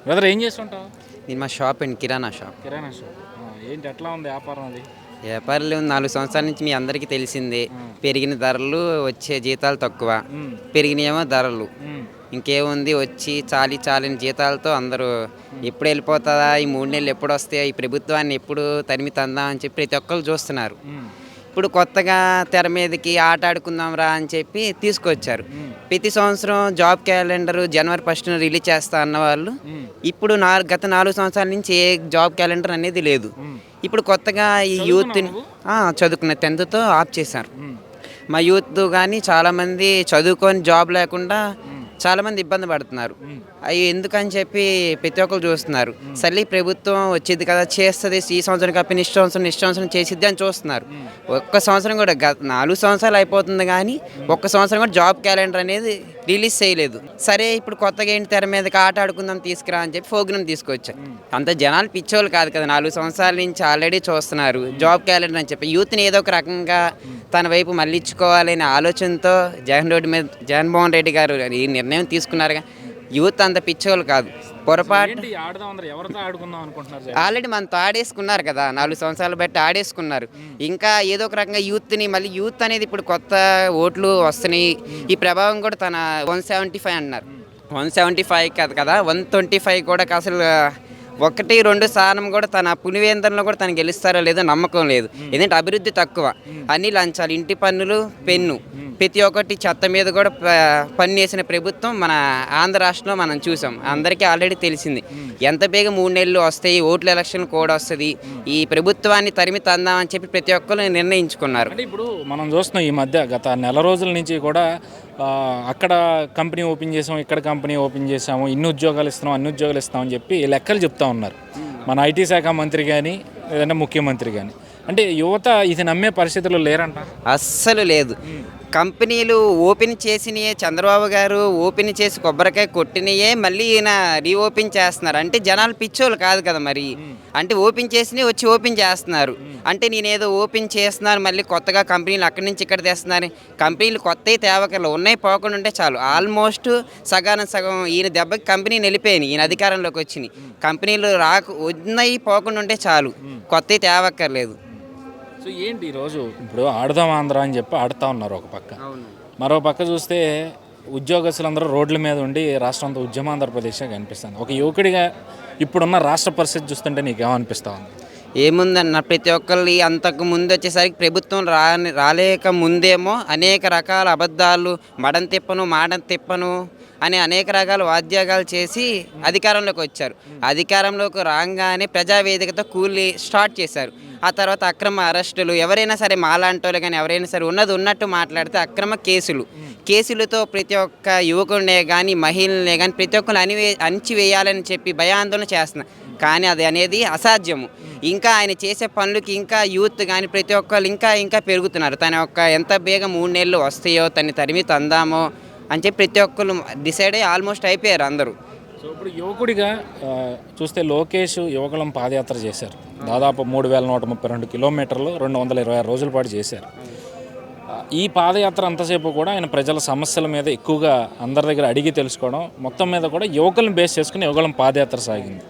Brother ఏం చేస్తుంటావు? నేను మా షాప్ అండి, కిరాణా షాప్. కిరాణా షాప్. ఏంటి ఎట్లా ఉంది వ్యాపారం అది? వ్యాపారాలు 4 సంవత్సరాల నుంచి మీ అందరికీ తెలిసిందే. ఆ. పెరిగిన ధరలు, వచ్చే జీతాలు తక్కువ. ఉమ్, పెరిగినేమో ధరలు. ఉమ్, ఇంకేముంది, వచ్చి చాలని జీతాలతో అందరూ ఎప్పుడు వెళ్ళిపోతుందా, ఈ 3 నెలలు ఎప్పుడు వస్తాయా, ఈ ప్రభుత్వాన్ని ఎప్పుడు తరిమి తందాం అని చెప్పి ప్రతి ఒక్కరు చూస్తున్నారు. ఉమ్, ఇప్పుడు కొత్తగా తెర మీదకి ఆట ఆడుకుందాం రా అని చెప్పి తీసుకొచ్చారు. ఉమ్, ప్రతి సంవత్సరం జాబ్ క్యాలెండర్ జనవరి 1న రిలీజ్ చేస్తా అన్నవాళ్ళు ఉమ్, ఇప్పుడు గత 4 సంవత్సరాల నుంచి ఏ జాబ్ క్యాలెండర్ అనేది లేదు. ఉమ్, ఇప్పుడు కొత్తగా ఈ యూత్ చదువుకున్నావా నువ్వు? చదువుకున్న 10థ్తో ఆఫ్ చేశారు. ఉమ్, మా యూత్ కానీ చాలామంది చదువుకొని జాబ్ లేకుండా ఉమ్, చాలామంది ఇబ్బంది పడుతున్నారు. ఉమ్, అవి ఎందుకని చెప్పి ప్రతి ఒక్కరు చూస్తున్నారు. సరే ప్రభుత్వం వచ్చింది కదా, చేస్తుంది, ఈ సంవత్సరం కాపీ నెక్స్ట్ సంవత్సరం చేసిద్ది అని చూస్తున్నారు. ఒక్క సంవత్సరం కూడా 4 సంవత్సరాలు అయిపోతుంది కానీ ఒక్క సంవత్సరం కూడా జాబ్ క్యాలెండర్ అనేది రిలీజ్ చేయలేదు. సరే ఇప్పుడు కొత్తగా ఏంటి, తెర మీదకి ఆట ఆడుకుందాం తీసుకురా అని చెప్పి ప్రోగ్రామ్ తీసుకొచ్చారు. అంత జనాలు పిచ్చోళ్ళు కాదు కదా, 4 సంవత్సరాల నుంచి ఆల్రెడీ చూస్తున్నారు జాబ్ క్యాలెండర్ అని చెప్పి. యూత్ని ఏదో ఒక రకంగా తన వైపు మళ్ళించుకోవాలనే ఆలోచనతో జగన్మోహన్ రెడ్డి గారు ఈ నిర్ణయం తీసుకున్నారుగా. యూత్ అంత పిచ్చోళ్ళు కాదు, పొరపాటు. ఏంటి ఆడదాం అందరు ఎవరితో ఆడుకుందాం అనుకుంటున్నారు? ఆల్రెడీ మనతో ఆడేసుకున్నారు కదా, 4 సంవత్సరాలు బట్టి ఆడేసుకున్నారు. ఇంకా ఏదో ఒక రకంగా యూత్ని మళ్ళీ, యూత్ అనేది ఇప్పుడు కొత్త ఓట్లు వస్తున్నాయి, ఈ ప్రభావం కూడా తన 175 అంటున్నారు. 175 కాదు కదా, 125 కూడా అసలు 1-2 స్థానం కూడా తన పులివేంద్రంలో కూడా తను గెలుస్తారో లేదో నమ్మకం లేదు. ఎందుకంటే అభివృద్ధి తక్కువ, అన్ని లంచాలు, ఇంటి పన్నులు, పెన్ను, ప్రతి ఒక్కటి చెత్త మీద కూడా పన్ను వేసిన ప్రభుత్వం మన ఆంధ్ర రాష్ట్రంలో మనం చూసాం. అందరికీ ఆల్రెడీ తెలిసింది. ఎంత బేగా 3 నెలలు వస్తాయి, ఓట్ల ఎలక్షన్ కూడా వస్తుంది, ఈ ప్రభుత్వాన్ని తరిమి తందామని చెప్పి ప్రతి ఒక్కరు నిర్ణయించుకున్నారు. అంటే ఇప్పుడు మనం చూస్తున్నాం ఈ మధ్య గత నెల రోజుల నుంచి కూడా అక్కడ కంపెనీ ఓపెన్ చేసాము, ఇక్కడ కంపెనీ ఓపెన్ చేసాము, ఇన్ని ఉద్యోగాలు ఇస్తున్నాం, అన్ని ఉద్యోగాలు ఇస్తామని చెప్పి లెక్కలు చెప్తా ఉన్నారు మన ఐటీ శాఖ మంత్రి కానీ లేదంటే ముఖ్యమంత్రి కానీ. అంటే యువత ఇది నమ్మే పరిస్థితుల్లో లేరంట. అస్సలు లేదు. కంపెనీలు ఓపెన్ చేసినయే, చంద్రబాబు గారు ఓపెన్ చేసి కొబ్బరికాయ కొట్టినయే మళ్ళీ ఈయన రీఓపెన్ చేస్తున్నారు. అంటే జనాలు పిచ్చోళ్ళు కాదు కదా మరి. అంటే ఓపెన్ చేసినవి వచ్చి ఓపెన్ చేస్తున్నారు. అంటే నేనేదో ఓపెన్ చేస్తున్నాను, మళ్ళీ కొత్తగా కంపెనీలు అక్కడి నుంచి ఇక్కడ తెస్తున్నారు. కంపెనీలు కొత్తవి తేవకలు ఉన్నాయి, పోకుండా ఉంటే చాలు. ఆల్మోస్ట్ సగానికి సగం ఈయన దెబ్బకి కంపెనీని వెళ్ళిపోయినాయి, ఈయన అధికారంలోకి వచ్చినాయి. కంపెనీలు ఉన్నాయి, పోకుండా ఉంటే చాలు, కొత్తవి తేవక్కర్లేదు. సో ఏంటి ఈరోజు ఇప్పుడు ఆడదాం ఆంధ్ర అని చెప్పి ఆడుతూ ఉన్నారు ఒక పక్క. మరో పక్క చూస్తే ఉద్యోగస్తులందరూ రోడ్ల మీద ఉండి రాష్ట్రం అంతా ఉద్యమ ఆంధ్రప్రదేశ్ కనిపిస్తుంది. ఒక యువకుడిగా ఇప్పుడున్న రాష్ట్ర పరిస్థితి చూస్తుంటే నీకేమనిపిస్తా ఉంది? ఏముందన్న, ప్రతి ఒక్కళ్ళు అంతకు ముందు వచ్చేసరికి ప్రభుత్వం రాలేక ముందేమో అనేక రకాల అబద్ధాలు, మడం తిప్పను అని అనేక రకాల వాద్యాగాలు చేసి అధికారంలోకి వచ్చారు. అధికారంలోకి రాగానే ప్రజావేదికతో కూలి స్టార్ట్ చేశారు. ఆ తర్వాత అక్రమ అరెస్టులు, ఎవరైనా సరే మాలాంటి వాళ్ళు కానీ ఎవరైనా సరే ఉన్నట్టు మాట్లాడితే అక్రమ కేసులతో ప్రతి ఒక్క యువకుడినే కానీ మహిళలనే కానీ ప్రతి ఒక్కరు అణిచివేయాలని చెప్పి భయాందోళన చేస్తున్నారు. కానీ అది అనేది అసాధ్యము. ఇంకా ఆయన చేసే పనులకి ఇంకా యూత్ కానీ ప్రతి ఒక్కరు ఇంకా పెరుగుతున్నారు. తన యొక్క ఎంత బేగం 3 నెలలు వస్తాయో తను తరిమి తందామో అని చెప్పి ప్రతి ఒక్కరు డిసైడ్ అయ్యి ఆల్మోస్ట్ అయిపోయారు అందరూ. సో ఇప్పుడు యువకుడిగా చూస్తే లోకేష్ యువకులం పాదయాత్ర చేశారు. దాదాపు 3132 కిలోమీటర్లు 226 రోజుల పాటు చేశారు. ఈ పాదయాత్ర అంతసేపు కూడా ఆయన ప్రజల సమస్యల మీద ఎక్కువగా అందరి దగ్గర అడిగి తెలుసుకోవడం, మొత్తం మీద కూడా యువకులను బేస్ చేసుకుని యువకులం పాదయాత్ర సాగింది.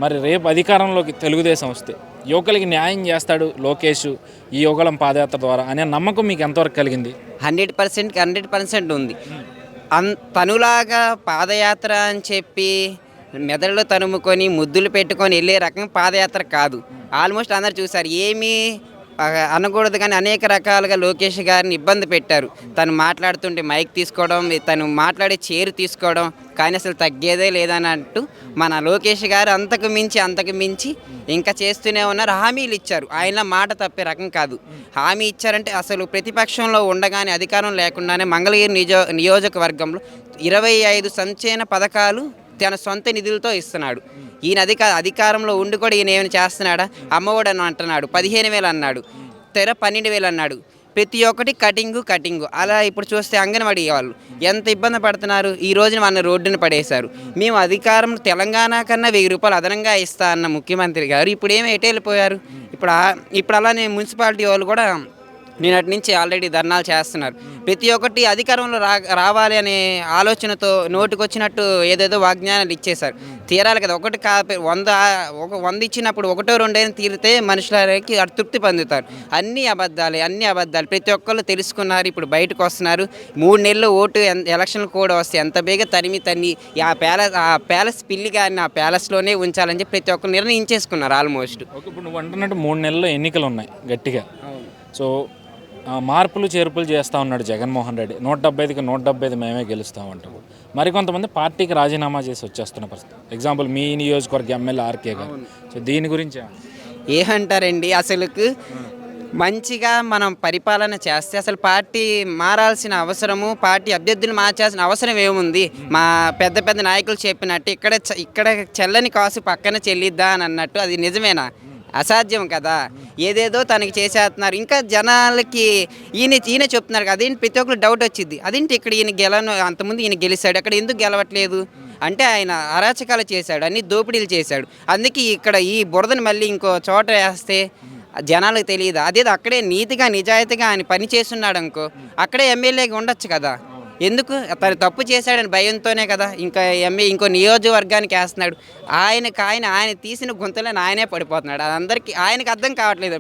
మరి రేపు అధికారంలోకి తెలుగుదేశం వస్తే యువకులకి న్యాయం చేస్తాడు లోకేష్ ఈ యువకులం పాదయాత్ర ద్వారా అనే నమ్మకం మీకు ఎంతవరకు కలిగింది? 100% ఉంది. తనులాగా పాదయాత్ర అని చెప్పి మెదడులో తనుముకొని ముద్దులు పెట్టుకొని వెళ్ళే రకం పాదయాత్ర కాదు. ఆల్మోస్ట్ అందరు చూశారు, ఏమీ అనకూడదు కానీ అనేక రకాలుగా లోకేష్ గారిని ఇబ్బంది పెట్టారు. తను మాట్లాడుతుంటే మైక్ తీసుకోవడం, తను మాట్లాడే చైర్ తీసుకోవడం, కానీ అసలు తగ్గేదే లేదన్నట్టు మన లోకేష్ గారు అంతకు మించి ఇంకా చేస్తూనే ఉన్నారు. హామీలు ఇచ్చారు, ఆయన మాట తప్పే రకం కాదు. హామీ ఇచ్చారంటే అసలు ప్రతిపక్షంలో ఉండగానే, అధికారం లేకుండానే మంగళగిరి నియోజకవర్గంలో 25 సంక్షేమ పథకాలు తన సొంత నిధులతో ఇస్తున్నాడు. ఈయన అధికారంలో ఉండి కూడా ఈయన ఏమైనా చేస్తున్నాడా? అమ్మఒడి అని అంటున్నాడు, 15,000 అన్నాడు, తెర 12,000 అన్నాడు. ప్రతి ఒక్కటి కటింగు. అలా ఇప్పుడు చూస్తే అంగన్వాడీ వాళ్ళు ఎంత ఇబ్బంది పడుతున్నారు. ఈ రోజున మన రోడ్డును పడేశారు. మేము అధికారం తెలంగాణ కన్నా 1000 రూపాయలు అదనంగా ఇస్తా అన్న ముఖ్యమంత్రి గారు ఇప్పుడు ఏమి ఎటు వెళ్ళిపోయారు? ఇప్పుడు అలానే మున్సిపాలిటీ వాళ్ళు కూడా నిన్నటి నుంచి ఆల్రెడీ ధర్నాలు చేస్తున్నారు. ప్రతి ఒక్కటి అధికారంలో రావాలి అనే ఆలోచనతో నోటికొచ్చినట్టు ఏదేదో వాగ్దానాలు ఇచ్చేశారు. తీరాలి కదా, ఒకటి 100 ఇచ్చినప్పుడు ఒకటో రెండైనా తీరితే మనుషులకి తృప్తి పొందుతారు. అన్నీ అబద్ధాలు. ప్రతి ఒక్కళ్ళు తెలుసుకున్నారు, ఇప్పుడు బయటకు వస్తున్నారు. 3 నెలలు ఎలక్షన్లు కూడా వస్తాయి. ఎంత బేగా తన్ని ఆ ప్యాలెస్ పిల్లి గారిని ఆ ప్యాలెస్లోనే ఉంచాలని చెప్పి ప్రతి ఒక్కరు నిర్ణయించేసుకున్నారు ఆల్మోస్ట్. ఓకే, ఇప్పుడు నువ్వు అంటున్నట్టు 3 నెలల్లో ఎన్నికలు ఉన్నాయి గట్టిగా. సో మార్పులు చేర్పులు చేస్తూ ఉన్నాడు జగన్మోహన్ రెడ్డి. 175కి 175 మేమే గెలుస్తామంటారు. మరికొంతమంది పార్టీకి రాజీనామా చేసి వచ్చేస్తున్న పరిస్థితి. ఎగ్జాంపుల్ మీ నియోజకవర్గ ఎమ్మెల్యే ఆర్కే గారు. సో దీని గురించి ఏమంటారండి, అసలుకు మంచిగా మనం పరిపాలన చేస్తే అసలు పార్టీ మారాల్సిన అవసరము, పార్టీ అభ్యర్థులు మార్చాల్సిన అవసరం ఏముంది? మా పెద్ద పెద్ద నాయకులు చెప్పినట్టు ఇక్కడ చెల్లని కాసు పక్కన చెల్లిద్దా అని అన్నట్టు అది నిజమేనా? అసాధ్యం కదా. ఏదేదో తనకి చేసేస్తున్నారు. ఇంకా జనాలకి ఈయన చెప్తున్నారు కదా, అదేంటి ప్రతి ఒక్కరు డౌట్ వచ్చింది. అదేంటి ఇక్కడ అంతకుముందు ఈయన గెలిచాడు, అక్కడ ఎందుకు గెలవట్లేదు అంటే ఆయన అరాచకాలు చేశాడు, అన్ని దోపిడీలు చేశాడు. అందుకే ఇక్కడ ఈ బురదను మళ్ళీ ఇంకో చోట వేస్తే జనాలకు తెలియదు. అదేదో అక్కడే నీతిగా నిజాయితీగా ఆయన పని చేస్తున్నాడు అనుకో, అక్కడే ఎమ్మెల్యేగా ఉండొచ్చు కదా. ఎందుకు? తను తప్పు చేశాడని భయంతోనే కదా ఇంకా ఇంకో నియోజకవర్గానికి వేస్తున్నాడు. ఆయన తీసిన గుంతలను ఆయనే పడిపోతున్నాడు. అది అందరికీ ఆయనకి అర్థం కావట్లేదు.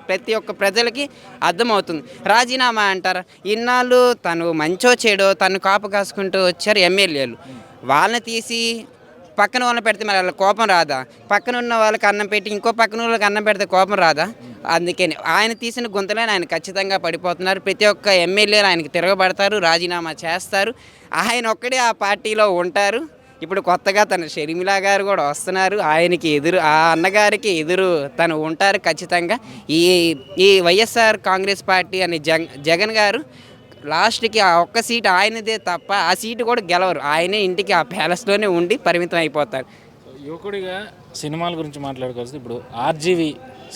ప్రతి ఒక్క ప్రజలకి అర్థమవుతుంది. రాజీనామా అంటారు. ఇన్నాళ్ళు తను మంచో చెడో తను కాపు కాసుకుంటూ వచ్చారు ఎమ్మెల్యేలు. వాళ్ళని తీసి పక్కన వాళ్ళని పెడితే మరి వాళ్ళ కోపం రాదా? పక్కన ఉన్న వాళ్ళకి అన్నం పెట్టి ఇంకో పక్కన వాళ్ళకి అన్నం పెడితే కోపం రాదా? అందుకని ఆయన తీసిన గుంతలే ఆయన ఖచ్చితంగా పడిపోతున్నారు. ప్రతి ఒక్క ఎమ్మెల్యేలు ఆయనకి తిరగబడతారు, రాజీనామా చేస్తారు. ఆయన ఒక్కడే ఆ పార్టీలో ఉంటారు. ఇప్పుడు కొత్తగా తన షర్మిల గారు కూడా వస్తున్నారు. ఆయనకి ఎదురు ఆ అన్నగారికి ఎదురు తను ఉంటారు ఖచ్చితంగా. ఈ వైఎస్ఆర్ కాంగ్రెస్ పార్టీ అని జగన్ గారు లాస్ట్కి ఆ ఒక్క సీటు ఆయనదే తప్ప ఆ సీటు కూడా గెలవరు. ఆయనే ఇంటికి ఆ ప్యాలెస్లోనే ఉండి పరిమితం అయిపోతారు. యువకుడిగా సినిమాల గురించి మాట్లాడుకోవాల్సి ఇప్పుడు ఆర్జీవి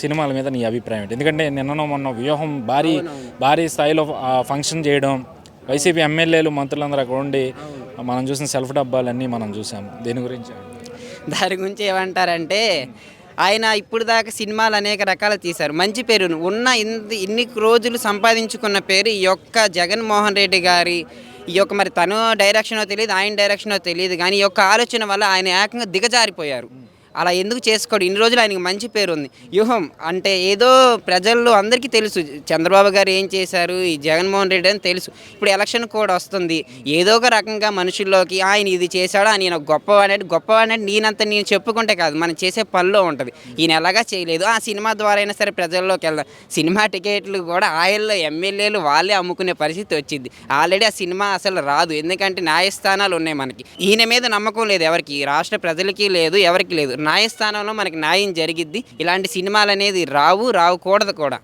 సినిమాల మీద నీ అభిప్రాయం ఏంటి? ఎందుకంటే మొన్న వ్యూహం భారీ స్థాయిలో ఫంక్షన్ చేయడం, వైసీపీ ఎమ్మెల్యేలు మంత్రులందరూ అక్కడ ఉండి మనం చూసిన సెల్ఫ్ డబ్బాలన్నీ మనం చూసాము. దాని గురించి ఏమంటారంటే, ఆయన ఇప్పుడు దాకా సినిమాలు అనేక రకాలు తీశారు. మంచి పేరు ఉన్న ఇన్ని రోజులు సంపాదించుకున్న పేరు ఈ యొక్క జగన్మోహన్ రెడ్డి గారి మరి తను డైరెక్షనో తెలియదు, ఆయన డైరెక్షనో తెలియదు, కానీ ఈ యొక్క ఆలోచన వల్ల ఆయన ఏకంగా దిగజారిపోయారు. అలా ఎందుకు చేసుకోడు? ఇన్ని రోజులు ఆయనకి మంచి పేరు ఉంది. వ్యూహం అంటే ఏదో ప్రజల్లో అందరికీ తెలుసు చంద్రబాబు గారు ఏం చేశారు, ఈ జగన్మోహన్ రెడ్డి అని తెలుసు. ఇప్పుడు ఎలక్షన్ కూడా వస్తుంది. ఏదో ఒక రకంగా మనుషుల్లోకి ఆయన ఇది చేశాడు, ఆయన గొప్పవాడంటే నేను చెప్పుకుంటే కాదు, మనం చేసే పనిలో ఉంటుంది. ఈయన ఎలాగా చేయలేదు, ఆ సినిమా ద్వారా అయినా సరే ప్రజల్లోకి వెళ్దాం. సినిమా టికెట్లు కూడా ఆయల్లో ఎమ్మెల్యేలు వాళ్ళే అమ్ముకునే పరిస్థితి వచ్చింది. ఆల్రెడీ ఆ సినిమా అసలు రాదు, ఎందుకంటే న్యాయస్థానాలు ఉన్నాయి. మనకి ఈయన మీద నమ్మకం లేదు ఎవరికి, రాష్ట్ర ప్రజలకి లేదు, ఎవరికి లేదు. న్యాయస్థానంలో మనకి న్యాయం జరిగిద్ది. ఇలాంటి సినిమాలు అనేది రావు, రావకూడదు కూడా.